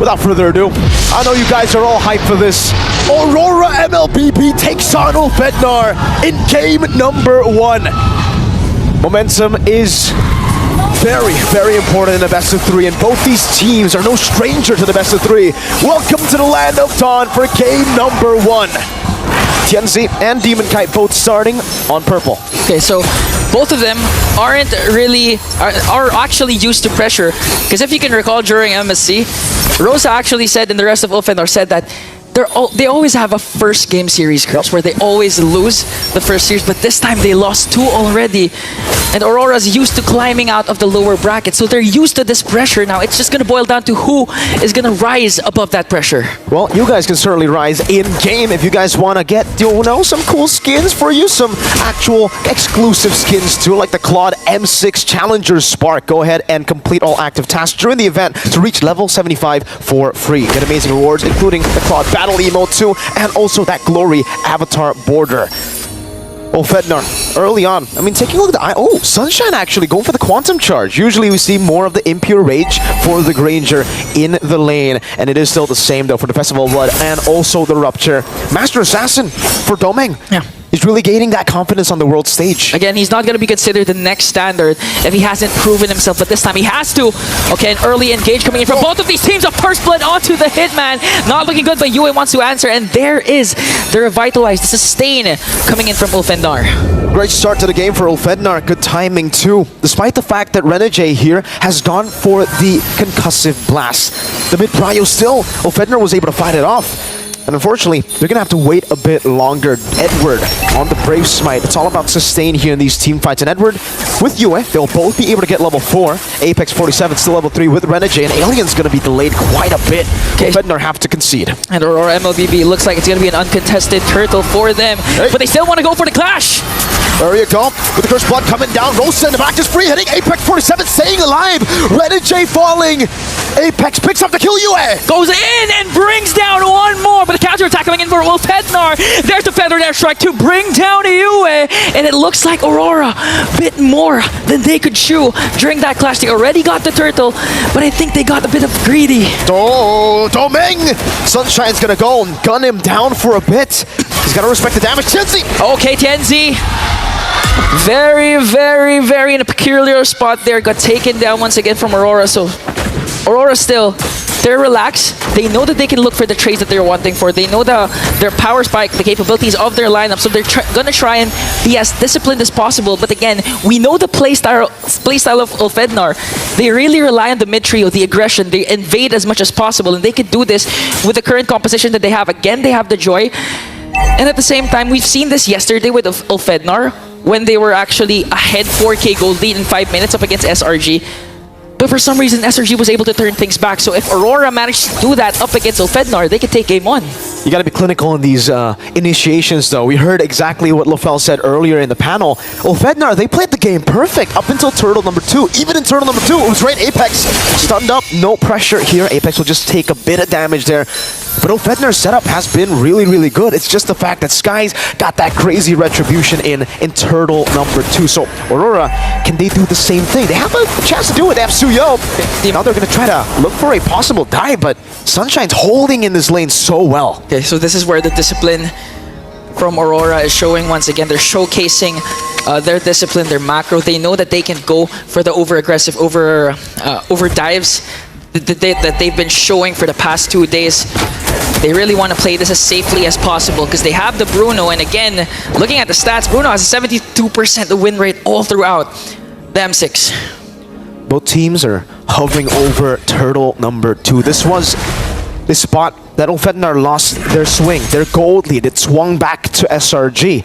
without further ado, I know you guys are all hyped for this. Aurora mlbb takes on ULFHEDNAR in game number 1. Momentum is very, very important in the best of 3, and both these teams are no stranger to the best of 3. Welcome to the land of Dawn for game number 1. Tianzi and Demon Kite both starting on purple. Okay, so both of them are actually used to pressure, because if you can recall during MSC, Rosa actually said, and the rest of ULFHEDNAR said that they always have a first game series curse where they always lose the first series, but this time they lost 2 already. And Aurora's used to climbing out of the lower bracket, so they're used to this pressure now. It's just going to boil down to who is going to rise above that pressure. Well, you guys can certainly rise in-game if you guys want to get, some cool skins for you, some actual exclusive skins too, like the Claude M6 Challenger Spark. Go ahead and complete all active tasks during the event to reach level 75 for free. Get amazing rewards, including the Claude Battle Emote too, and also that Glory Avatar Border. ULFHEDNAR, early on, I mean, taking a look at the Sunshine actually going for the Quantum Charge. Usually we see more of the Impure Rage for the Granger in the lane, and it is still the same though for the Festival of Blood and also the Rupture. Master Assassin for Domeng. Yeah. He's really gaining that confidence on the world stage. Again, he's not going to be considered the next standard if he hasn't proven himself, but this time he has to. Okay, an early engage coming in from both of these teams. Of First Blood onto the Hitman. Not looking good, but Yue wants to answer, and there is the Revitalize, the Sustain coming in from ULFHEDNAR. Great start to the game for ULFHEDNAR. Good timing too. Despite the fact that Renegade here has gone for the Concussive Blast. The mid-prio still, ULFHEDNAR was able to fight it off. And unfortunately, they're going to have to wait a bit longer. Edward on the Brave Smite. It's all about sustain here in these team fights. And Edward with Yue, they'll both be able to get level 4. Apex 47 still level 3 with Renegade. And Alien's going to be delayed quite a bit. Okay. ULFHEDNAR have to concede. And Aurora mlbb looks like it's going to be an uncontested turtle for them. Hey. But they still want to go for the clash. There you go. With the Cursed Blood coming down. Rosa in the back is free, hitting Apex 47, staying alive. Renegade falling. Apex picks up the kill. Yue goes in and brings down one more. But the counter-attack coming in for ULFHEDNAR. There's the Feathered Airstrike to bring down Yue. And it looks like Aurora bit more than they could chew during that clash. They already got the turtle, but I think they got a bit of greedy. Oh, Domeng! Sunshine's gonna go and gun him down for a bit. He's gotta respect the damage. Tianzi! Okay, Tianzi. Very, very, very in a peculiar spot there. Got taken down once again from Aurora. So Aurora still, they're relaxed. They know that they can look for the trades that they're wanting for. They know their power spike, the capabilities of their lineup. So they're gonna try and be as disciplined as possible. But again, we know the playstyle of ULFHEDNAR. They really rely on the mid trio, the aggression. They invade as much as possible, and they could do this with the current composition that they have. Again, they have the joy. And at the same time, we've seen this yesterday with ULFHEDNAR when they were actually ahead 4K gold lead in 5 minutes up against SRG. But for some reason, SRG was able to turn things back. So if Aurora managed to do that up against ULFHEDNAR, they could take game 1. You gotta be clinical in these initiations though. We heard exactly what Lofel said earlier in the panel. ULFHEDNAR, they played the game perfect up until turtle number 2. Even in turtle number 2, it was right Apex. Stunned up, no pressure here. Apex will just take a bit of damage there. But ULFHEDNAR's setup has been really, really good. It's just the fact that Skies got that crazy retribution in turtle number 2. So Aurora, can they do the same thing? They have a chance to do it. They have Suyo. Now they're gonna try to look for a possible dive, but Sunshine's holding in this lane so well. Okay, so this is where the discipline from Aurora is showing once again. They're showcasing their discipline, their macro. They know that they can go for the over-aggressive, over dives that they've been showing for the past 2 days. They really want to play this as safely as possible because they have the Bruno. And again, looking at the stats, Bruno has a 72% win rate all throughout the M6. Both teams are hovering over turtle number 2. This was the spot that ULFHEDNAR lost their swing, their gold lead. It swung back to SRG.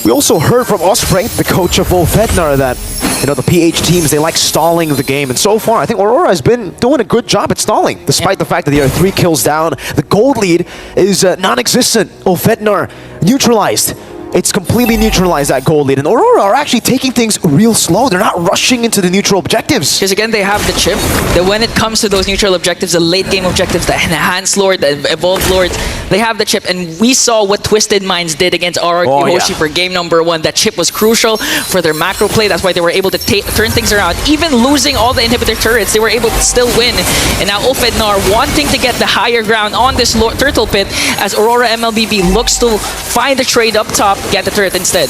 We also heard from Osprey, the coach of ULFHEDNAR, that the PH teams, they like stalling the game. And so far, I think Aurora has been doing a good job at stalling, despite the fact that they are 3 kills down. The gold lead is non-existent. ULFHEDNAR neutralized. it's completely neutralized that gold lead. And Aurora are actually taking things real slow. They're not rushing into the neutral objectives. Because again, they have the chip. That when it comes to those neutral objectives, the late game objectives, the Enhanced Lord, the Evolved Lord, they have the chip. And we saw what Twisted Minds did against RRQ Hoshi for game number 1. That chip was crucial for their macro play. That's why they were able to turn things around. Even losing all the inhibitor turrets, they were able to still win. And now ULFHEDNAR wanting to get the higher ground on this turtle pit as Aurora mlbb looks to find the trade up top, get the turret instead.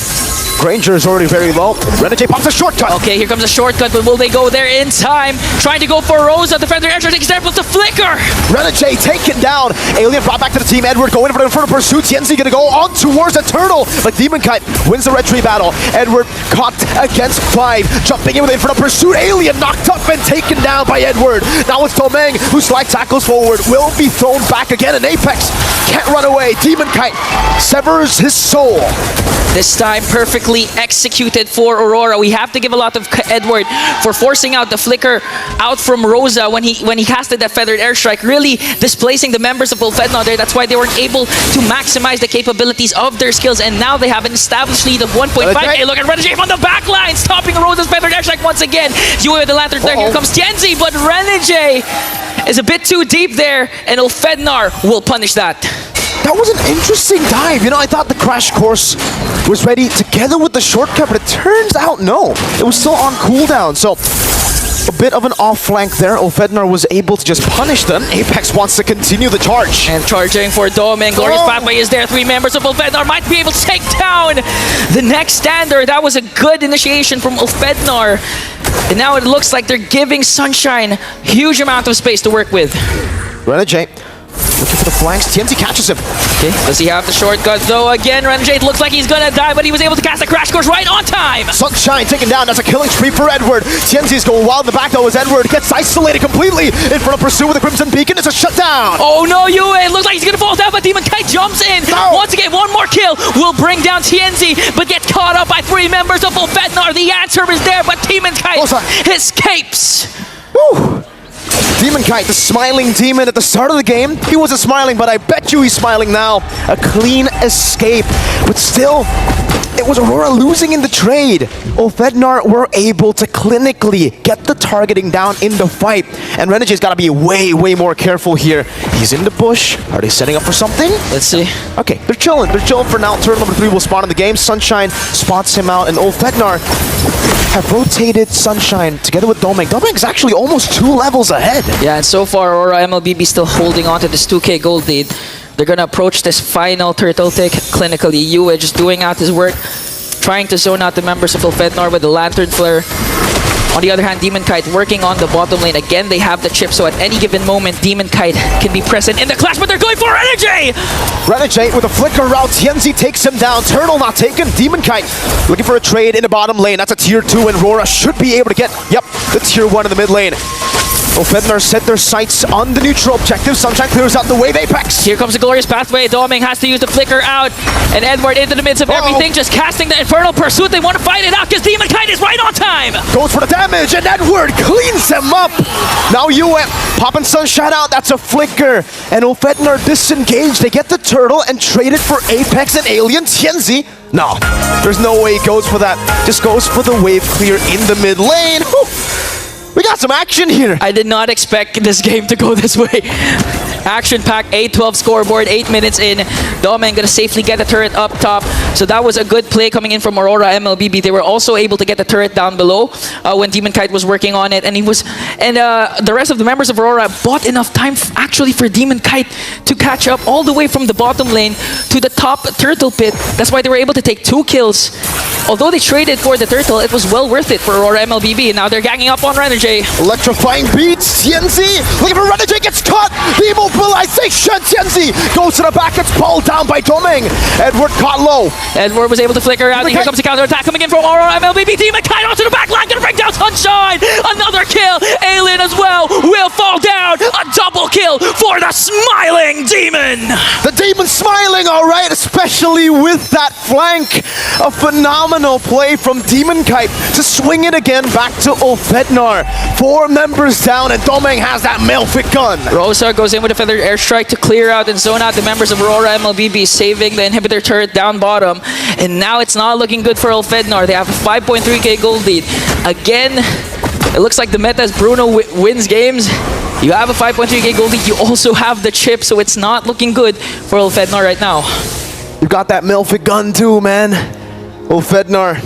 Granger is already very low. Renegade pops a shortcut. Okay, here comes a shortcut, but will they go there in time? Trying to go for Rosa. Defender Edge takes there with the flicker. Renegade taken down. Alien brought back to the team. Edward going for the Inferno Pursuit. Tienzi gonna go on towards the turtle, but Demon Kite wins the red tree battle. Edward caught against 5. Jumping in with the Inferno Pursuit. Alien knocked up and taken down by Edward. Now it's Domeng who slide tackles forward. Will be thrown back again, and Apex can't run away. Demon Kite severs his soul. This time perfectly executed for Aurora. We have to give a lot of Edward for forcing out the flicker out from Rosa when he casted that feathered airstrike, really displacing the members of ULFHEDNAR there. That's why they weren't able to maximize the capabilities of their skills, and now they have an established lead of 1.5. Hey, look at Renegade on the back line, stopping Rosa's feathered airstrike once again. Yue with the lantern there. Here comes Tienzi, but Renegade is a bit too deep there, and ULFHEDNAR will punish that. That was an interesting dive. You know, I thought the crash course was ready together with the shortcut, but it turns out no. It was still on cooldown, so a bit of an off flank there. ULFHEDNAR was able to just punish them. Apex wants to continue the charge. And charging for Domeng. Glorious pathway is there. 3 members of ULFHEDNAR might be able to take down the next stander. That was a good initiation from ULFHEDNAR. And now it looks like they're giving Sunshine huge amount of space to work with. Renegade looking for the flanks. Tienzi catches him. Okay, does he have the shortcut though? Again, Renegade looks like he's gonna die, but he was able to cast a crash course right on time. Sunshine taken down. That's a killing spree for Edward. Tienzi's going wild in the back though as Edward gets isolated completely. In front of Pursuit with the Crimson Beacon. It's a shutdown. Oh no, Yue. It looks like he's gonna fall down, but Demon Kite jumps in. No. Once again, one more kill will bring down Tienzi, but gets caught up by 3 members of ULFHEDNAR. The answer is there, but Demon Kite escapes. Woo. Demon Kite, the smiling demon at the start of the game. He wasn't smiling, but I bet you he's smiling now. A clean escape, but still, it was Aurora losing in the trade. ULFHEDNAR were able to clinically get the targeting down in the fight, and Renegade's got to be way, way more careful here. He's in the bush. Are they setting up for something? Let's see. Okay, they're chilling. They're chilling for now. Turtle number 3 will spawn in the game. Sunshine spots him out, and ULFHEDNAR have rotated Sunshine together with Domeng. Domeng's actually almost 2 levels ahead. Yeah, and so far, Aurora mlbb still holding on to this 2k gold lead. They're gonna approach this final turtle tick clinically. Yue just doing out his work, trying to zone out the members of ULFHEDNAR with the lantern flare. On the other hand, Demon Kite working on the bottom lane. Again, they have the chip, so at any given moment, Demon Kite can be present in the clash, but they're going for Renegade! Renegade with a flicker route. Tienzi takes him down. Turtle not taken. Demon Kite looking for a trade in the bottom lane. That's a tier 2, and Aurora should be able to get, the tier 1 in the mid lane. ULFHEDNAR set their sights on the neutral objective. Sunshine clears out the wave. Apex. Here comes the glorious pathway. Domeng has to use the flicker out, and Edward into the midst of everything, just casting the Infernal Pursuit. They want to fight it out because Demon Kite is right on time. Goes for the damage, and Edward cleans him up. Now Yue popping Sunshine out. That's a flicker, and ULFHEDNAR disengaged. They get the turtle and trade it for Apex and Alien. Tienzi. No, there's no way he goes for that. Just goes for the wave clear in the mid lane. Whew. We got some action here. I did not expect this game to go this way. Action-packed, 8-12 scoreboard, 8 minutes in. Domeng gonna safely get the turret up top. So that was a good play coming in from Aurora mlbb. They were also able to get the turret down below when Demon Kite was working on it, and the rest of the members of Aurora bought enough time actually for Demon Kite to catch up all the way from the bottom lane to the top turtle pit. That's why they were able to take 2 kills. Although they traded for the turtle, it was well worth it for Aurora mlbb. And now they're ganging up on Renegade. Electrifying beats. Tienzi looking for Renegade, gets caught. The immobilization. Tienzi goes to the back. It's pulled down by Domeng. Edward caught low. Edward was able to flicker out. Here comes the counter attack coming in from Aurora mlbb. Demon Kite onto the back line, gonna bring down Sunshine. Another kill. Alien as well will fall down. A double kill for the smiling demon. The demon smiling. All right? Especially with that flank. A phenomenal play from Demon Kite to swing it again back to ULFHEDNAR. 4 members down, and Domeng has that Mailfit gun. Rosa goes in with a feathered airstrike to clear out and zone out the members of AURORA mlbb, saving the inhibitor turret down bottom. And now it's not looking good for ULFHEDNAR. They have a 5.3k gold lead. Again, it looks like the meta as Bruno wins games. You have a 5.3k gold lead. You also have the chip, so it's not looking good for ULFHEDNAR right now. You've got that Mailfit gun too, man. ULFHEDNAR,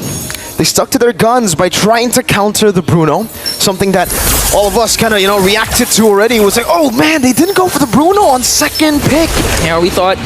they stuck to their guns by trying to counter the Bruno. Something that all of us kind of, reacted to already. It was like, oh man, they didn't go for the Bruno on second pick. Yeah, we thought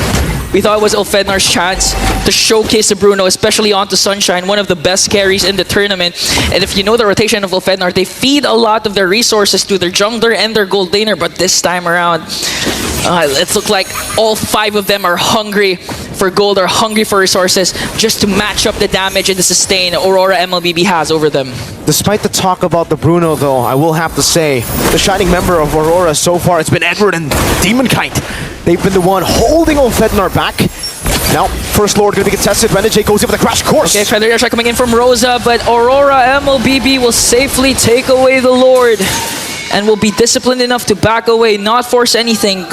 it was ULFHEDNAR's chance to showcase the Bruno, especially onto Sunshine, one of the best carries in the tournament. And if you know the rotation of ULFHEDNAR, they feed a lot of their resources to their jungler and their gold laner, but this time around, it looked like all 5 of them are hungry for gold, are hungry for resources, just to match up the damage and the sustain AURORA mlbb has over them. Despite the talk about the Bruno, though, I will have to say, the shining member of AURORA so far, it's been Edward and Demon Kite. They've been the one holding ULFHEDNAR back. Now, first Lord going to be contested. Renegade goes in with a crash course. Okay, feather airstrike coming in from Rosa, but AURORA mlbb will safely take away the Lord and will be disciplined enough to back away, not force anything.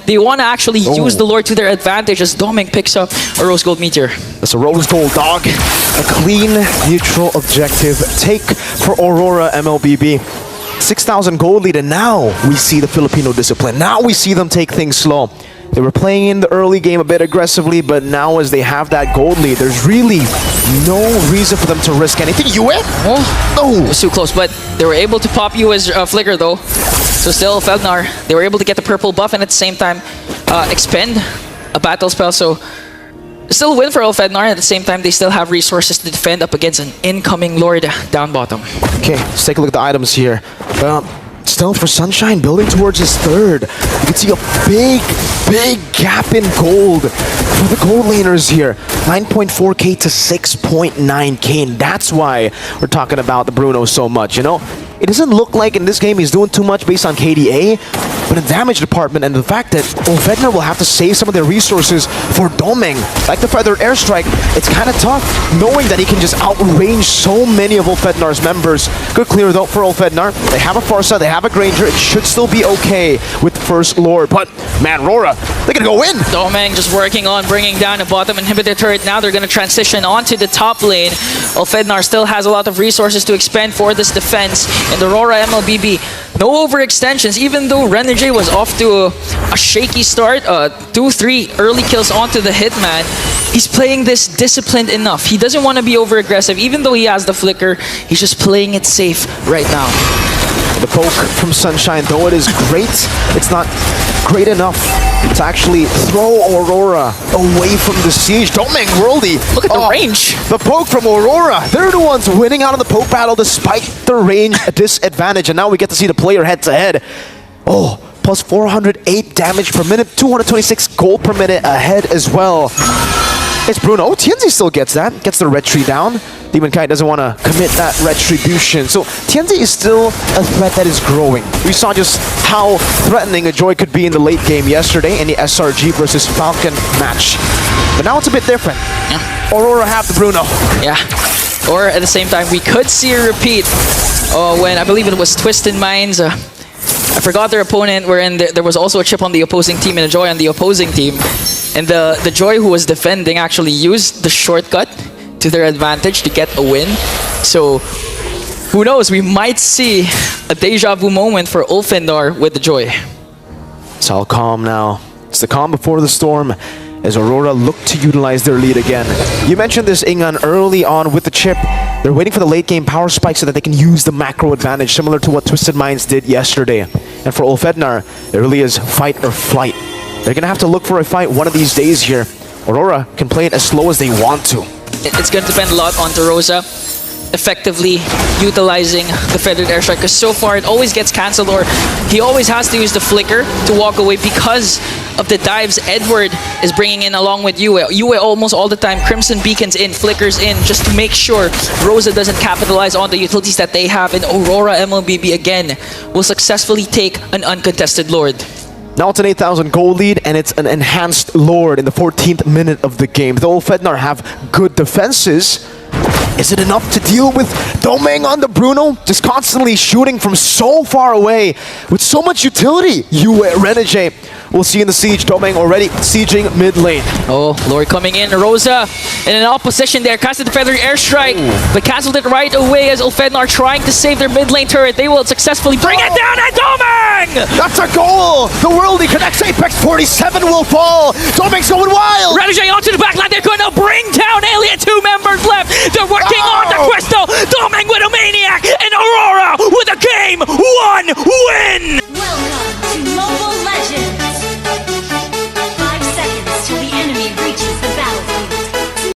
They want to actually use the Lord to their advantage as Domeng picks up a Rose Gold Meteor. That's a Rose Gold, dog. A clean, neutral objective take for AURORA mlbb. 6,000 gold lead, and now we see the Filipino discipline. Now we see them take things slow. They were playing in the early game a bit aggressively, but now as they have that gold lead, there's really no reason for them to risk anything. UL? Oh, it was too close, but they were able to pop you as Flicker though. So still, ULFHEDNAR, they were able to get the purple buff and at the same time expend a battle spell. So still a win for ULFHEDNAR. At the same time, they still have resources to defend up against an incoming Lord down bottom. Okay, let's take a look at the items here. Still for Sunshine, building towards his 3rd. You can see a big gap in gold for the gold laners here. 9.4k to 6.9k, and that's why we're talking about the Bruno so much, It doesn't look like in this game he's doing too much based on KDA, but in damage department and the fact that ULFHEDNAR will have to save some of their resources for Domeng, like the feathered airstrike, it's kind of tough knowing that he can just outrange so many of ULFHEDNAR's members. Good clear though for ULFHEDNAR. They have a Farsa, they have a Granger. It should still be okay with First Lord, but man, Rora, they're gonna go in. Domeng just working on bringing down a bottom inhibitor turret. Now they're going to transition onto the top lane. ULFHEDNAR still has a lot of resources to expend for this defense. And the AURORA mlbb, no overextensions, even though Renegade was off to a shaky start, 2-3 early kills onto the Hitman. He's playing this disciplined enough. He doesn't want to be over aggressive, even though he has the flicker. He's just playing it safe right now. The poke from Sunshine, though it is great, it's not great enough to actually throw AURORA away from the siege. Domeng Worldy. Look at the range. The poke from AURORA. They're the ones winning out of the poke battle despite the range disadvantage. And now we get to see the player head-to-head. Oh, plus 408 damage per minute, 226 gold per minute ahead as well. It's Bruno. Oh, Tianzi still gets that. Gets the red tree down. Demon Kite doesn't want to commit that retribution. So Tianzi is still a threat that is growing. We saw just how threatening a Joy could be in the late game yesterday in the SRG versus Falcon match. But now it's a bit different. Yeah. AURORA have the Bruno. Yeah. Or at the same time, we could see a repeat when I believe it was Twisted Minds. I forgot their opponent, wherein there was also a chip on the opposing team and a Joy on the opposing team. And the Joy who was defending actually used the shortcut to their advantage to get a win. So who knows, we might see a deja vu moment for ULFHEDNAR with the Joy. It's all calm now. It's the calm before the storm as AURORA look to utilize their lead again. You mentioned this, Ingan, early on with the chip. They're waiting for the late game power spike so that they can use the macro advantage, similar to what Twisted Minds did yesterday. And for ULFHEDNAR, it really is fight or flight. They're gonna have to look for a fight one of these days here. AURORA can play it as slow as they want to. It's going to depend a lot on DeRosa effectively utilizing the feathered airstrike, because so far it always gets cancelled, or he always has to use the flicker to walk away because of the dives Edward is bringing in along with Yue. Yue almost all the time, Crimson Beacons in, flickers in, just to make sure Rosa doesn't capitalize on the utilities that they have, and AURORA mlbb again will successfully take an uncontested Lord. Now it's an 8,000 gold lead, and it's an enhanced Lord in the 14th minute of the game. The ULFHEDNAR have good defenses. Is it enough to deal with Domeng on the Bruno? Just constantly shooting from so far away with so much utility. Renegade. We'll see in the siege. Domeng already sieging mid lane. Oh, Lord coming in. Rosa in an opposition there. Casted the feathery airstrike, but canceled it right away as ULFHEDNAR trying to save their mid lane turret. They will successfully bring it down, and Domeng! That's a goal! The worldly connects Apex. 47 will fall. Domeng's going wild. Renegade onto the backline. They're going to bring down Alien. 2 members left. They're working on the Crystal. Domeng with a Maniac, and Aurora with a game 1 win!